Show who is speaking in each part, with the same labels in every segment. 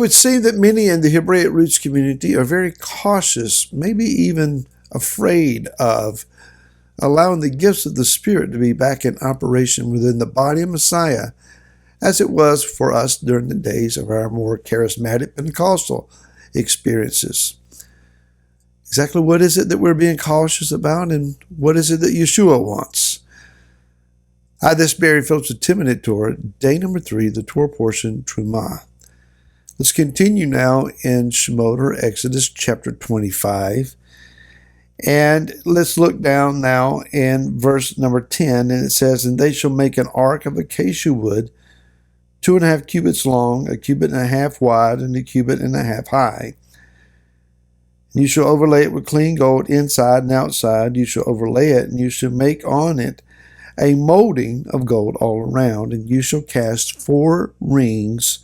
Speaker 1: would seem that many in the Hebraic roots community are very cautious, maybe even afraid of allowing the gifts of the Spirit to be back in operation within the body of Messiah, as it was for us during the days of our more charismatic Pentecostal experiences. Exactly what is it that we're being cautious about, and what is it that Yeshua wants? This Barry Phillips with Timothy Torah, day number 3, the Torah portion, Trumah. Let's continue now in Shemot, or Exodus, chapter 25. And let's look down now in verse number 10, and it says, "And they shall make an ark of acacia wood, 2.5 cubits long, 1.5 cubits wide, and 1.5 cubits high. And you shall overlay it with clean gold inside and outside. You shall overlay it, and you shall make on it a molding of gold all around. And you shall cast 4 rings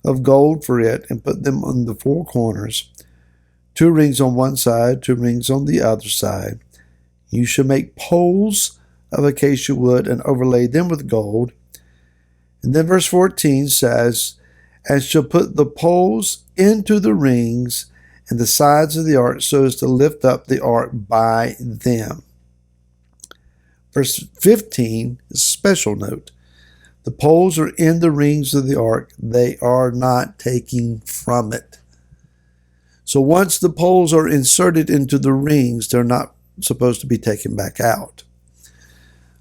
Speaker 1: of gold for it, and put them on the 4 corners, 2 rings on one side, 2 rings on the other side. You shall make poles of acacia wood, and overlay them with gold." And then verse 14 says, "And shall put the poles into the rings and the sides of the ark, so as to lift up the ark by them." Verse 15 is a special note. The poles are in the rings of the ark. They are not taking from it. So once the poles are inserted into the rings, they're not supposed to be taken back out.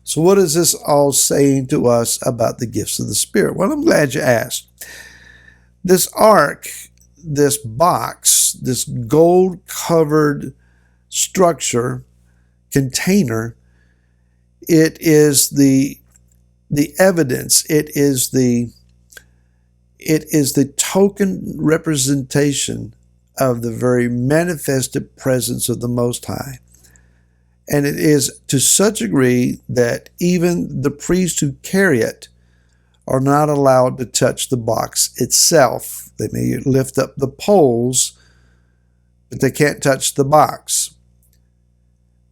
Speaker 1: So what is this all saying to us about the gifts of the Spirit? Well, I'm glad you asked. This ark, this box, this gold-covered structure, container, it is the evidence, it is the token representation of the very manifested presence of the Most High. And it is to such a degree that even the priests who carry it are not allowed to touch the box itself. They may lift up the poles, but they can't touch the box.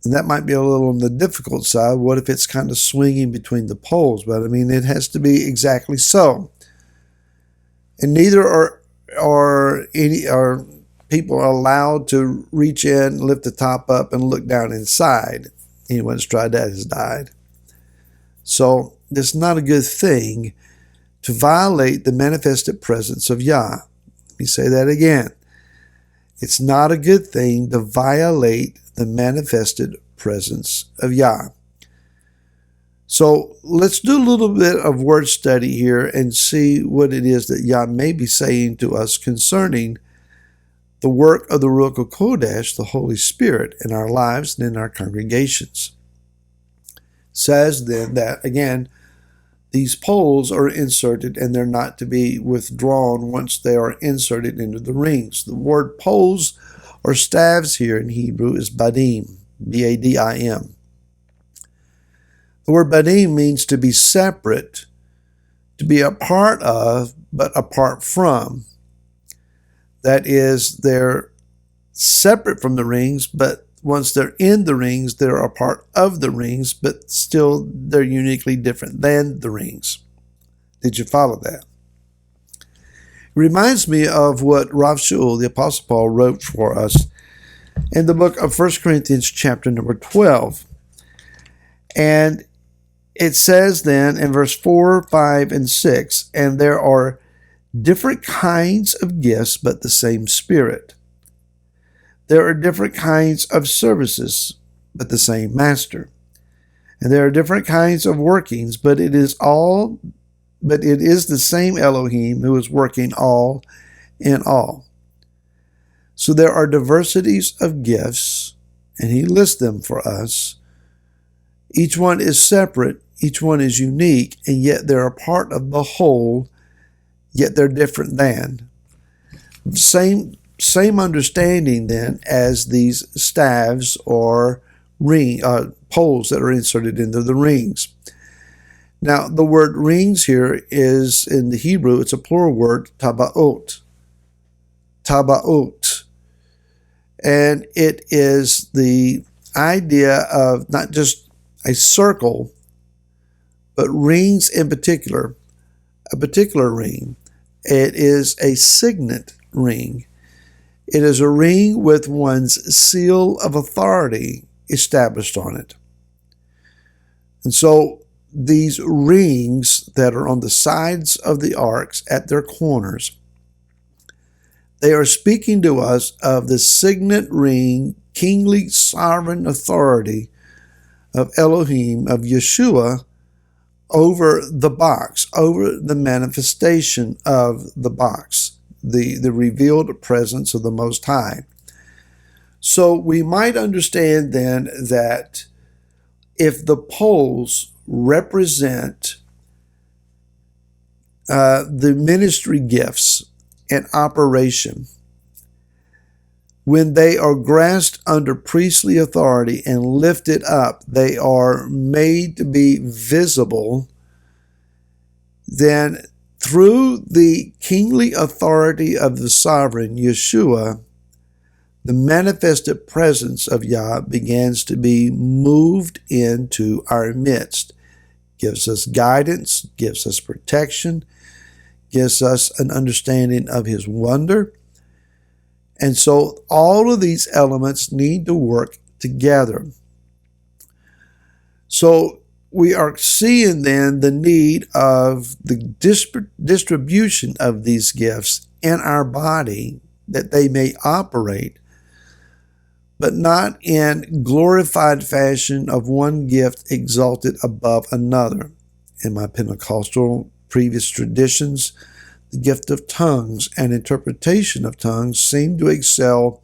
Speaker 1: And that might be a little on the difficult side. What if it's kind of swinging between the poles? But I mean, it has to be exactly so. And neither are people allowed to reach in, lift the top up, and look down inside. Anyone who's tried that has died. So it's not a good thing to violate the manifested presence of Yah. Let me say that again. It's not a good thing to violate the manifested presence of Yah. So let's do a little bit of word study here and see what it is that Yah may be saying to us concerning the work of the Ruach HaKodesh, the Holy Spirit, in our lives and in our congregations. It says then that, again, these poles are inserted and they're not to be withdrawn once they are inserted into the rings. The word poles or staves here in Hebrew is badim, B-A-D-I-M. The word badim means to be separate, to be a part of, but apart from. That is, they're separate from the rings, but once they're in the rings, they're a part of the rings, but still they're uniquely different than the rings. Did you follow that? It reminds me of what Rav Shaul, the Apostle Paul, wrote for us in the book of 1 Corinthians chapter number 12. And it says then in verse 4, 5, and 6, "And there are different kinds of gifts, but the same Spirit. There are different kinds of services, but the same Master. And there are different kinds of workings, but it is the same Elohim who is working all in all." So there are diversities of gifts, and he lists them for us. Each one is separate, each one is unique, and yet they're a part of the whole, yet they're different than. Same understanding then as these staves or poles that are inserted into the rings. Now, the word rings here is, in the Hebrew, it's a plural word, tabaot. Tabaot. And it is the idea of not just a circle, but rings in particular, a particular ring. It is a signet ring. It is a ring with one's seal of authority established on it. And so these rings that are on the sides of the arks at their corners, they are speaking to us of the signet ring, kingly sovereign authority of Elohim, of Yeshua, over the box, over the manifestation of the box, the revealed presence of the Most High. So we might understand then that if the poles represent the ministry gifts in operation, when they are grasped under priestly authority and lifted up, they are made to be visible. Then through the kingly authority of the sovereign Yeshua, the manifested presence of Yah begins to be moved into our midst, gives us guidance, gives us protection, gives us an understanding of His wonder. And so all of these elements need to work together. So we are seeing then the need of the distribution of these gifts in our body, that they may operate, but not in glorified fashion of one gift exalted above another. In my Pentecostal previous traditions, the gift of tongues and interpretation of tongues seem to excel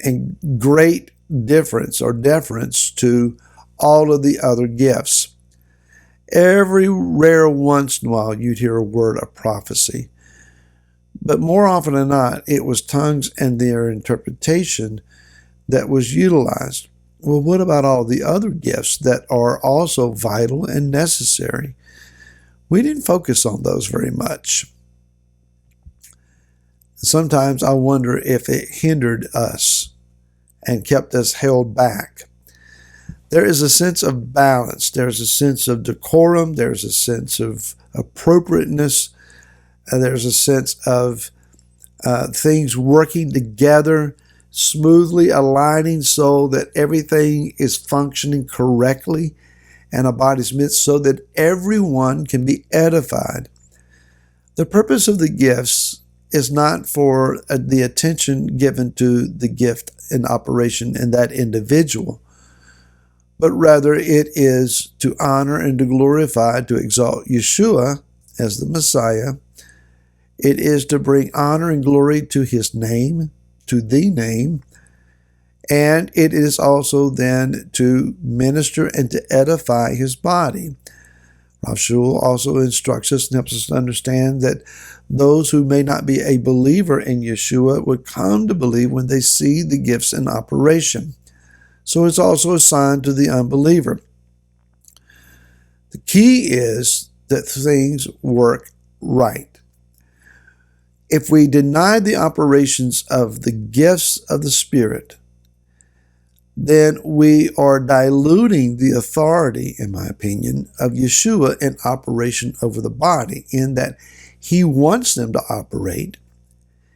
Speaker 1: in great difference or deference to all of the other gifts. Every rare once in a while you'd hear a word of prophecy, but more often than not it was tongues and their interpretation that was utilized. Well, what about all the other gifts that are also vital and necessary? We didn't focus on those very much. Sometimes I wonder if it hindered us and kept us held back. There is a sense of balance. There's a sense of decorum. There's a sense of appropriateness. There's a sense of things working together, smoothly aligning so that everything is functioning correctly in a body's midst, so that everyone can be edified. The purpose of the gifts is not for the attention given to the gift in operation in that individual, but rather it is to honor and to glorify, to exalt Yeshua as the Messiah. It is to bring honor and glory to His name, to the name, and it is also then to minister and to edify His body. Rav Shul also instructs us and helps us to understand that those who may not be a believer in Yeshua would come to believe when they see the gifts in operation. So it's also a sign to the unbeliever. The key is that things work right. If we deny the operations of the gifts of the Spirit, then we are diluting the authority, in my opinion, of Yeshua in operation over the body, in that He wants them to operate.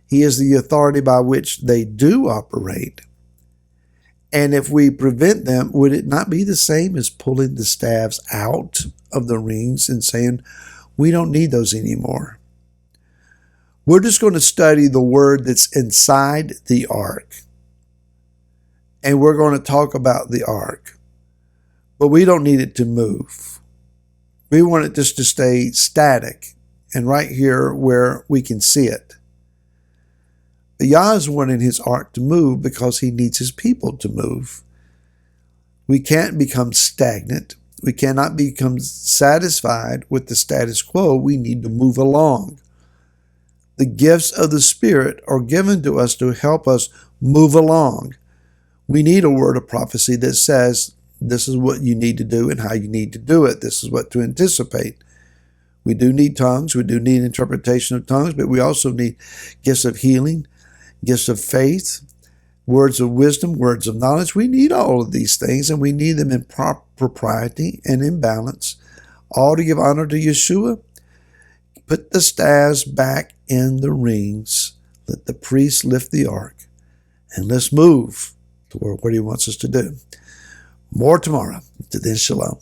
Speaker 1: He is the authority by which they do operate. And if we prevent them, would it not be the same as pulling the staves out of the rings and saying, we don't need those anymore? We're just going to study the word that's inside the ark. And we're going to talk about the ark. But we don't need it to move. We want it just to stay static and right here where we can see it. But Yah is wanting His ark to move because He needs His people to move. We can't become stagnant. We cannot become satisfied with the status quo. We need to move along. The gifts of the Spirit are given to us to help us move along. We need a word of prophecy that says, this is what you need to do and how you need to do it. This is what to anticipate. We do need tongues. We do need interpretation of tongues, but we also need gifts of healing, gifts of faith, words of wisdom, words of knowledge. We need all of these things, and we need them in propriety and in balance, all to give honor to Yeshua, Put the staves back in the rings. Let the priest lift the ark. And let's move toward what he wants us to do. More tomorrow. To then, shalom.